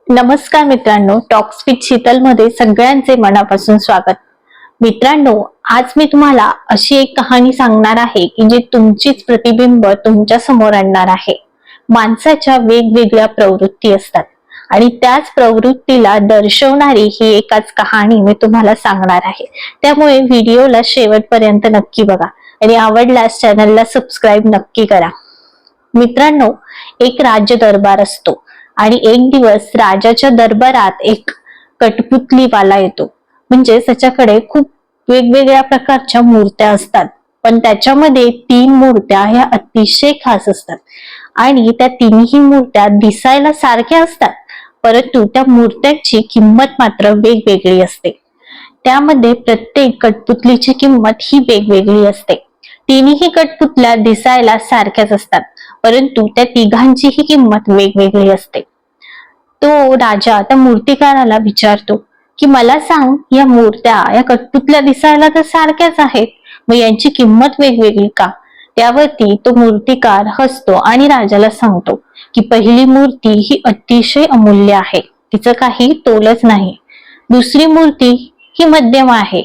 नमस्कार मित्रांनो, talks with Sheetal मध्ये सगळ्यांचे मनापासून स्वागत। मित्रांनो, आज मी तुम्हाला अशी एक कहाणी सांगणार आहे की जे तुमचीच प्रतिबिंब तुमच्या समोर आणणार आहे। माणसाच्या वेगवेगळ्या प्रवृत्ती असतात आणि त्याच प्रवृत्तीला दर्शवणारी ही एकच कहाणी मी तुम्हाला सांगणार आहे। त्यामुळे व्हिडिओला शेवटपर्यंत नक्की बघा आणि आवडल्यास चॅनलला सबस्क्राइब नक्की करा। मित्रांनो, एक राज्य दरबार असतो आणि एक दिवस राजाच्या दरबारात एक कठपुतलीवाला येतो। म्हणजे त्याच्याकडे खूप वेगवेगळ्या प्रकारच्या मूर्त्या असतात, पण त्याच्यामध्ये 3 मूर्त्या ह्या अतिशय खास असतात आणि त्या तिन्ही मूर्त्या दिसायला सारख्या असतात, परंतु त्या मूर्त्यांची किंमत मात्र वेगवेगळी असते। त्यामध्ये प्रत्येक कठपुतलीची किंमत ही वेगवेगळी असते। तिन्ही कठपुतल्या दिसायला सारख्याच असतात, परंतु त्या तिघांचीही किंमत वेगवेगळी असते। तो राजा त्या मूर्तिकाराला विचारतो की मला सांग, या मूर्त्या या कठपुतल्या दिसायला तर सारख्याच आहेत, मग यांची किंमत वेगवेगळी का? त्यावरती तो मूर्तिकार हसतो आणि राजाला सांगतो की पहिली मूर्ती ही अतिशय अमूल्य आहे, तिचं काही तोलच नाही। दुसरी मूर्ती ही मध्यम आहे,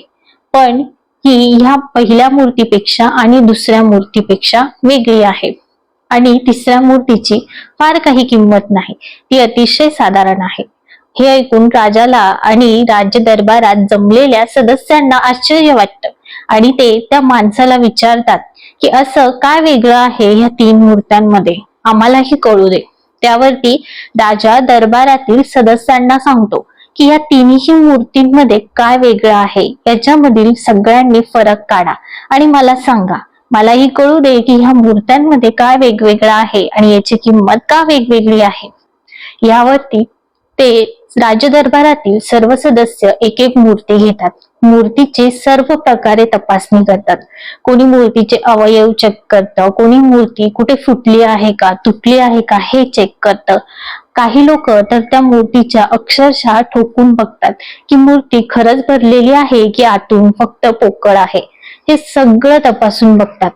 पण ही ह्या पहिल्या मूर्तीपेक्षा आणि दुसऱ्या मूर्तीपेक्षा वेगळी आहे। आणि तिसऱ्या मूर्तीची फार काही किंमत नाही, ती अतिशय साधारण आहे। हे ऐकून राजाला आणि राज्य दरबारात जमलेल्या सदस्यांना आश्चर्य वाटतं आणि ते त्या माणसाला विचारतात की असं काय वेगळं आहे या 3 मूर्त्यांमध्ये, आम्हालाही कळू दे। त्यावरती राजा दरबारातील सदस्यांना सांगतो की या तिन्ही मूर्तींमध्ये काय वेगळं आहे याच्यामधील सगळ्यांनी फरक काढा आणि मला सांगा, मलाही कळू दे की ह्या मूर्त्यांमध्ये काय वेगवेगळं आहे आणि याची किंमत का वेगवेगळी आहे। यावरती ते राज्य दरबारातील सर्व सदस्य एक एक मूर्ती घेतात, मूर्तीची सर्व प्रकारे तपासणी करतात। कोणी मूर्तीचे अवयव चेक करतं, कोणी मूर्ती कुठे फुटली आहे का, तुटली आहे का हे चेक करतं। काही लोक तर त्या मूर्तीच्या अक्षरशः ठोकून बघतात की मूर्ती खरंच भरलेली आहे की आतून फक्त पोकळ आहे, हे सगळं तपासून बघतात।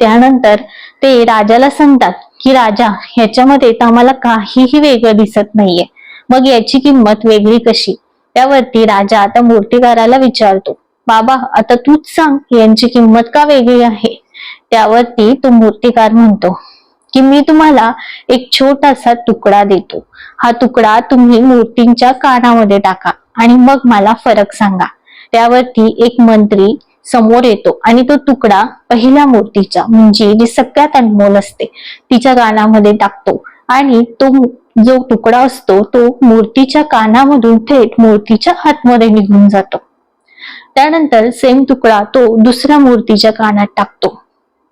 त्यानंतर ते राजाला सांगतात की राजा, ह्याच्यामध्ये तर आम्हाला काहीही वेगळं दिसत नाहीये, मग याची किंमत वेगळी कशी? त्यावरती राजा आता मूर्तिकाराला विचारतो, बाबा आता तूच सांग यांची किंमत का वेगळी आहे? त्यावरती तो मूर्तिकार म्हणतो की मी तुम्हाला एक छोटासा तुकडा देतो, हा तुकडा तुम्ही मूर्तींच्या कानामध्ये टाका आणि मग मला फरक सांगा। त्यावरती एक मंत्री समोर येतो आणि तो तुकडा पहिल्या मूर्तीच्या, म्हणजे जी सगळ्यात अनमोल असते, तिच्या कानामध्ये टाकतो आणि तो जो तुकडा असतो तो मूर्तीच्या कानामधून थेट मूर्तीच्या आतमध्ये निघून जातो। त्यानंतर सेम तुकडा तो दुसऱ्या मूर्तीच्या कानात टाकतो,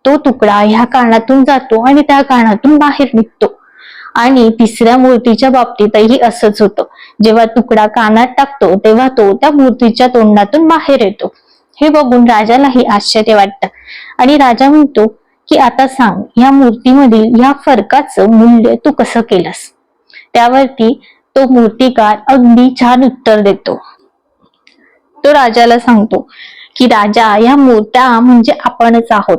तो तुकडा ह्या कानातून जातो आणि त्या कानातून बाहेर निघतो। आणि तिसऱ्या मूर्तीच्या बाबतीतही असंच होतं, जेव्हा तुकडा कानात टाकतो तेव्हा तो त्या मूर्तीच्या तोंडातून बाहेर येतो। हे बघून राजालाही आश्चर्य वाटतं आणि राजा म्हणतो की आता सांग, या मूर्तीमधील या फरकाचं मूल्य तू कसं केलंस? त्यावरती तो मूर्तिकार अगदी छान उत्तर देतो। तो राजाला सांगतो की राजा, या मूर्त्या म्हणजे आपणच आहोत।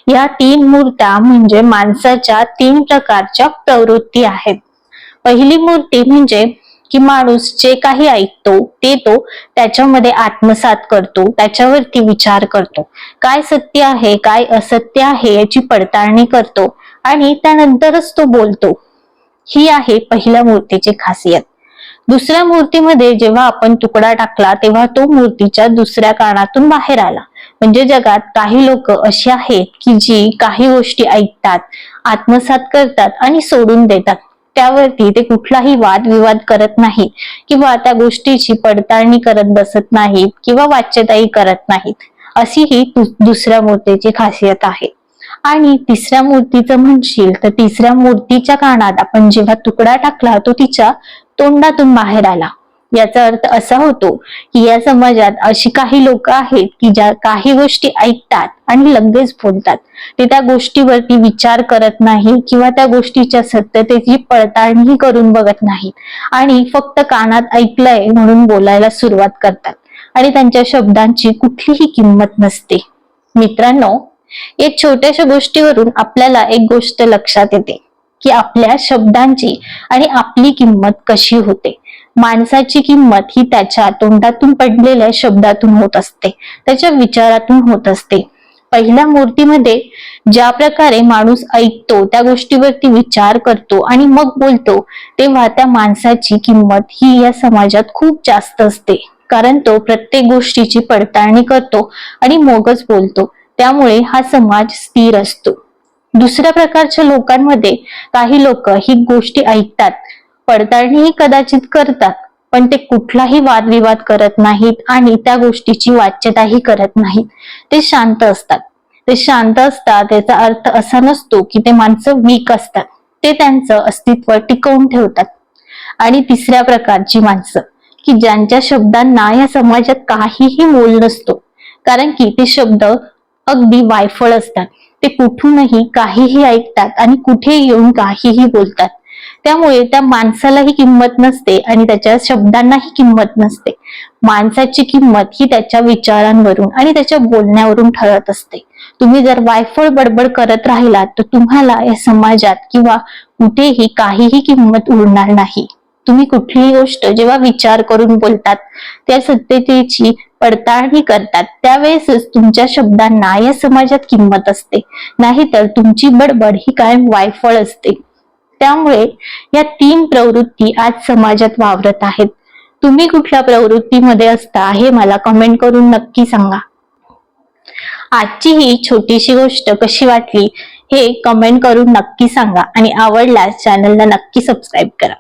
या 3 मूर्त्या म्हणजे माणसाच्या 3 प्रकारच्या प्रवृत्ती आहेत। पहिली मूर्ती म्हणजे की माणूस जे काही ऐकतो ते तो त्याच्यामध्ये आत्मसात करतो, त्याच्यावरती विचार करतो, काय सत्य आहे काय असत्य आहे याची पडताळणी करतो आणि त्यानंतरच तो बोलतो। ही आहे पहिल्या मूर्तीची खासियत। दुसऱ्या मूर्तीमध्ये जेव्हा आपण तुकडा टाकला तेव्हा तो मूर्तीच्या दुसऱ्या कानातून बाहेर आला। म्हणजे जगात काही लोक अशी आहेत की जी काही गोष्टी ऐकतात, आत्मसात करतात आणि सोडून देतात, त्यावरती ते कुठलाही वादविवाद करत नाहीत किंवा त्या गोष्टीची पडताळणी करत बसत नाहीत किंवा वाच्यताही करत नाहीत। अशी ही दुसऱ्या मूर्तीची खासियत आहे। आणि तिसऱ्या मूर्तीचं म्हणशील तर तिसऱ्या मूर्तीच्या कानात आपण जेव्हा तुकडा टाकला तो तिच्या तोंडातून बाहेर आला। याचा अर्थ असा होतो की या समाजात अशी काही लोक आहेत की ज्या काही गोष्टी ऐकतात आणि लगेच बोलतात, ते त्या गोष्टीवरती विचार करत नाही किंवा त्या गोष्टीच्या सत्यतेची पडताळणी करून बघत नाहीत आणि फक्त कानात ऐकलंय म्हणून बोलायला सुरुवात करतात आणि त्यांच्या शब्दांची कुठलीही किंमत नसते। मित्रांनो, या छोट्याशा गोष्टीवरून आपल्याला एक गोष्ट लक्षात येते की आपल्या शब्दांची आणि आपली किंमत कशी होते। माणसाची किंमत ही त्याच्या तोंडातून पडलेल्या शब्दातून होत असते, त्याच्या विचारातून होत असते. पहिल्या मूर्तीमध्ये ज्या प्रकारे माणूस ऐकतो, त्या गोष्टीवरती विचार करतो आणि मग बोलतो, तेव्हा त्या माणसाची किंमत ही या समाजात खूप जास्त असते. कारण तो प्रत्येक गोष्टीची पडताळणी करतो आणि मगच बोलतो. त्यामुळे हा समाज स्थिर असतो. दुसऱ्या प्रकारच्या लोकांमध्ये काही लोक ही गोष्टी ऐकतात, पडताळणीही कदाचित करतात, पण ते कुठलाही वादविवाद करत नाहीत आणि त्या गोष्टीची वाच्यताही करत नाहीत. ते शांत असतात. ते शांत असतात याचा अर्थ असा नसतो की ते माणसं वीक असतात. ते त्यांचं अस्तित्व टिकवून ठेवतात. आणि तिसऱ्या प्रकारची माणसं की ज्यांच्या शब्दांना या समाजात काहीही मोल नसतो, कारण की ते शब्द अगदी वायफळ असतात. ते कुठूनही काहीही ऐकतात आणि कुठे येऊन काहीही बोलतात. त्यामुळे त्या माणसालाही किंमत नसते आणि त्याच्या शब्दांनाही किंमत नसते. माणसाची किंमत ही त्याच्या विचारांवरून आणि त्याच्या बोलण्यावरून ठरत असते. तुम्ही जर वायफळ बडबड करत राहिलात तर तुम्हाला या समाजात किंवा कुठेही काहीही किंमत उरणार नाही. तुम्ही कुठलीही गोष्ट जेव्हा विचार करून बोलतात, त्या सत्यतेची पडताळणी करतात, त्यावेळेसच तुमच्या शब्दांना या समाजात किंमत असते. नाहीतर तुमची बडबड ही कायम वायफळ असते. त्यामुळे या 3 प्रवृत्ती आज समाजात वावरत आहेत. तुम्ही कुठल्या प्रवृत्तीमध्ये असता हे मला कमेंट करून नक्की सांगा. आजची ही छोटीशी गोष्ट कशी वाटली हे कमेंट करून नक्की सांगा आणि आवडल्यास चॅनलला नक्की सबस्क्राईब करा.